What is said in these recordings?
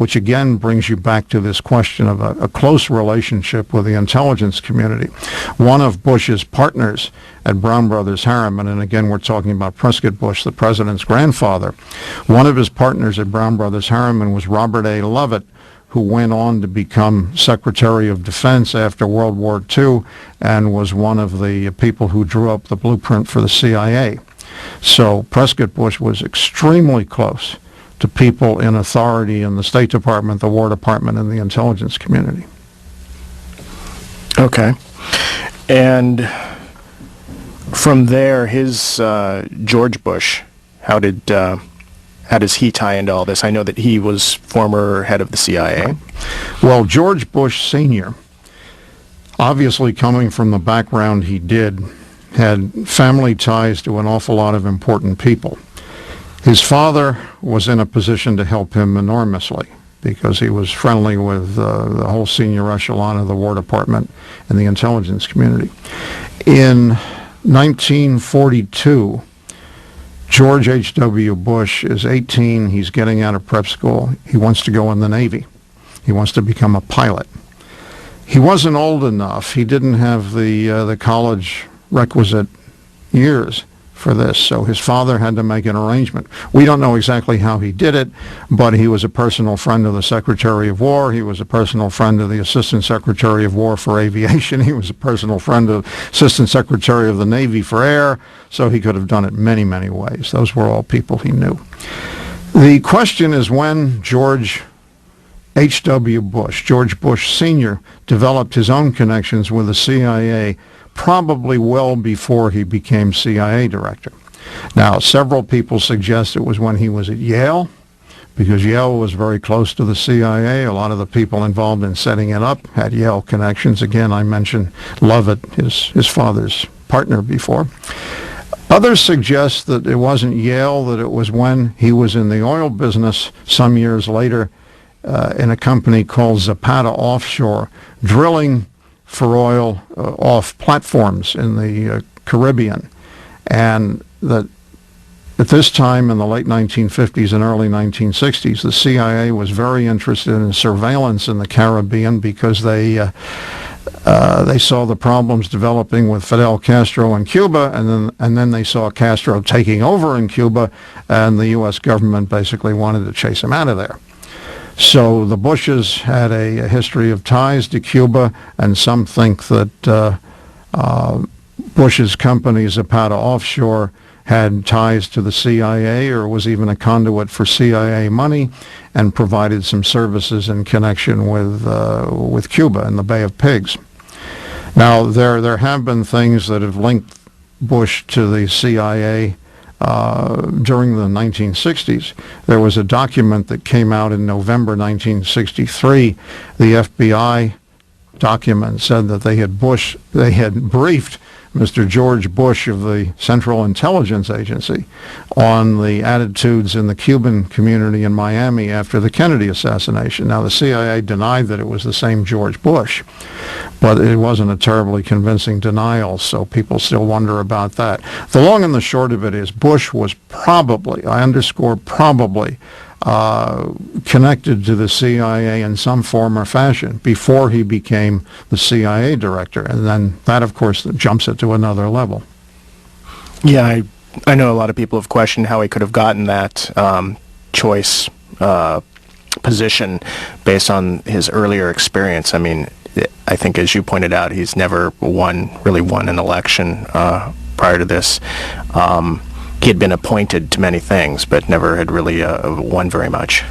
which again brings you back to this question of a close relationship with the intelligence community. One of Bush's partners at Brown Brothers Harriman, and again we're talking about Prescott Bush, the president's grandfather, one of his partners at Brown Brothers Harriman was Robert A. Lovett, who went on to become Secretary of Defense after World War II and was one of the people who drew up the blueprint for the CIA. So Prescott Bush was extremely close to people in authority in the State Department, the War Department, and the intelligence community. Okay. And from there, his George Bush, how does he tie into all this? I know that he was former head of the CIA. Well, George Bush Sr., obviously coming from the background he did, had family ties to an awful lot of important people. His father was in a position to help him enormously because he was friendly with the whole senior echelon of the War Department and the intelligence community. In 1942, George H.W. Bush is 18. He's getting out of prep school. He wants to go in the Navy. He wants to become a pilot. He wasn't old enough. He didn't have the college requisite years for this, so his father had to make an arrangement. We don't know exactly how he did it, but he was a personal friend of the Secretary of War. He was a personal friend of the Assistant Secretary of War for Aviation. He was a personal friend of Assistant Secretary of the Navy for Air, so he could have done it many, many ways. Those were all people he knew. The question is when George H.W. Bush, George Bush Sr., developed his own connections with the CIA, probably well before he became CIA director. Now, several people suggest it was when he was at Yale, because Yale was very close to the CIA. A lot of the people involved in setting it up had Yale connections. Again, I mentioned Lovett, his father's partner, before. Others suggest that it wasn't Yale, that it was when he was in the oil business some years later in a company called Zapata Offshore, drilling for oil off platforms in the Caribbean. And that at this time in the late 1950s and early 1960s, the CIA was very interested in surveillance in the Caribbean because they saw the problems developing with Fidel Castro in Cuba, and then they saw Castro taking over in Cuba, and the U.S. government basically wanted to chase him out of there. So the Bushes had a history of ties to Cuba, and some think that Bush's company, Zapata Offshore, had ties to the CIA or was even a conduit for CIA money and provided some services in connection with Cuba and the Bay of Pigs. Now, there have been things that have linked Bush to the CIA during the 1960s. There was a document that came out in November 1963. The FBI document said that they had briefed Mr. George Bush of the Central Intelligence Agency on the attitudes in the Cuban community in Miami after the Kennedy assassination. Now, the CIA denied that it was the same George Bush, but it wasn't a terribly convincing denial, so people still wonder about that. The long and the short of it is Bush was probably, I underscore probably, connected to the CIA in some form or fashion before he became the CIA director. And then that, of course, jumps it to another level. Yeah, I know a lot of people have questioned how he could have gotten that choice position based on his earlier experience. I mean, I think, as you pointed out, he's never really won an election prior to this. He had been appointed to many things, but never had really won very much.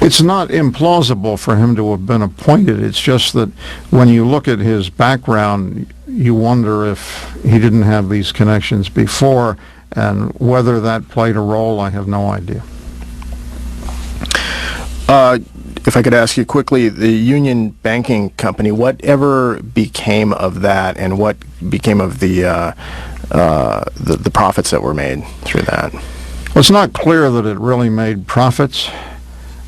It's not implausible for him to have been appointed. It's just that when you look at his background, you wonder if he didn't have these connections before, and whether that played a role, I have no idea. If I could ask you quickly, the Union Banking Company, whatever became of that, and what became of the profits that were made through that? Well, it's not clear that it really made profits.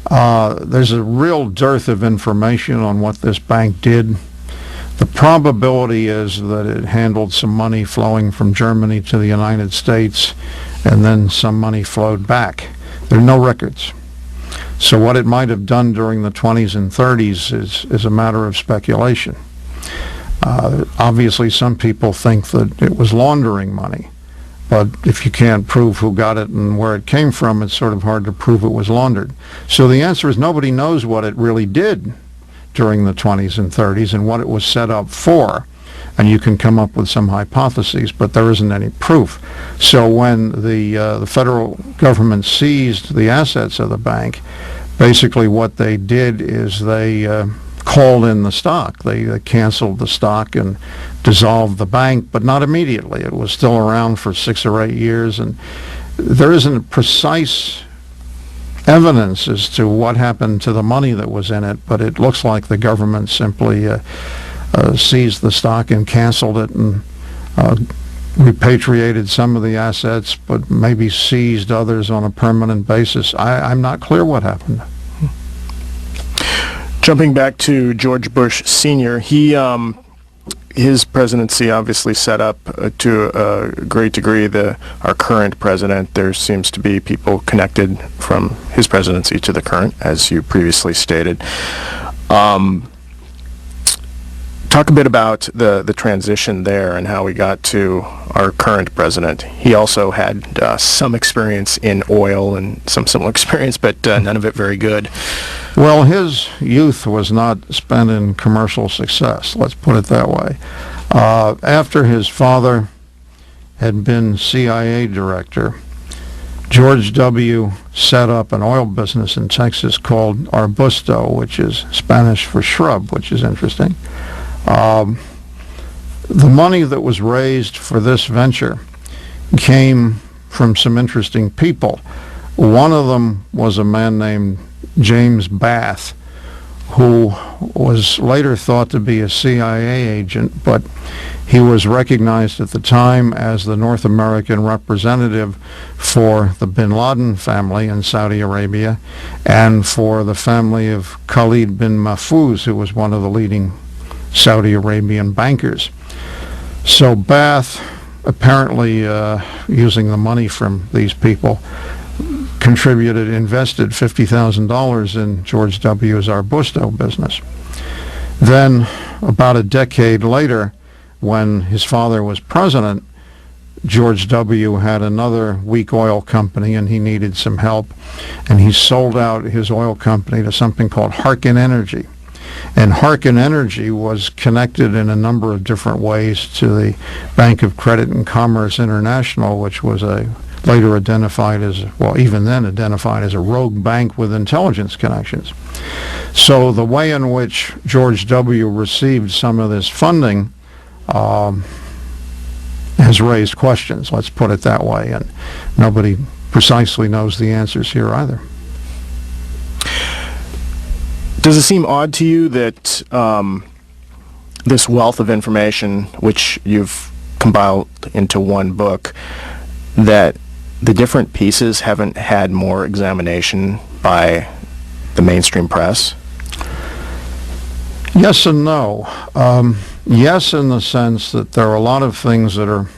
There's a real dearth of information on what this bank did. The probability is that it handled some money flowing from Germany to the United States, and then some money flowed back. There are no records. So what it might have done during the 20s and 30s is a matter of speculation. Obviously, some people think that it was laundering money, but if you can't prove who got it and where it came from, it's sort of hard to prove it was laundered. So the answer is nobody knows what it really did during the 20s and 30s and what it was set up for. And you can come up with some hypotheses, but there isn't any proof. So when the federal government seized the assets of the bank, basically what they did is they called in the stock. They canceled the stock and dissolved the bank, but not immediately. It was still around for 6 or 8 years, and there isn't precise evidence as to what happened to the money that was in it, but it looks like the government simply seized the stock and canceled it and repatriated some of the assets, but maybe seized others on a permanent basis. I'm not clear what happened. Jumping back to George Bush Sr., his presidency obviously set up to a great degree our current president. There seems to be people connected from his presidency to the current, as you previously stated. Talk a bit about the transition there and how we got to our current president. He also had some experience in oil and some similar experience, but none of it very good. Well, his youth was not spent in commercial success, let's put it that way. After his father had been CIA director, George W. set up an oil business in Texas called arbusto, which is Spanish for shrub, which is interesting. The money that was raised for this venture came from some interesting people. One of them was a man named James Bath, who was later thought to be a CIA agent, but he was recognized at the time as the North American representative for the bin Laden family in Saudi Arabia and for the family of Khalid bin Mahfouz, who was one of the leading Saudi Arabian bankers. So Bath, apparently using the money from these people, invested $50,000 in George W.'s arbusto business. Then, about a decade later, when his father was president, George W. had another weak oil company and he needed some help, and he sold out his oil company to something called Harkin Energy. And Harkin Energy was connected in a number of different ways to the Bank of Credit and Commerce International, which was later identified as, well, even then identified as a rogue bank with intelligence connections. So the way in which George W. received some of this funding has raised questions, let's put it that way, and nobody precisely knows the answers here either. Does it seem odd to you that this wealth of information, which you've compiled into one book, that the different pieces haven't had more examination by the mainstream press? Yes and no. Yes, in the sense that there are a lot of things that are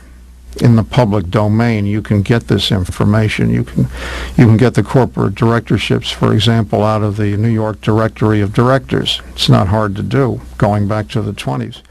in the public domain. You can get this information. You can get the corporate directorships, for example, out of the New York Directory of Directors. It's not hard to do, going back to the 20s.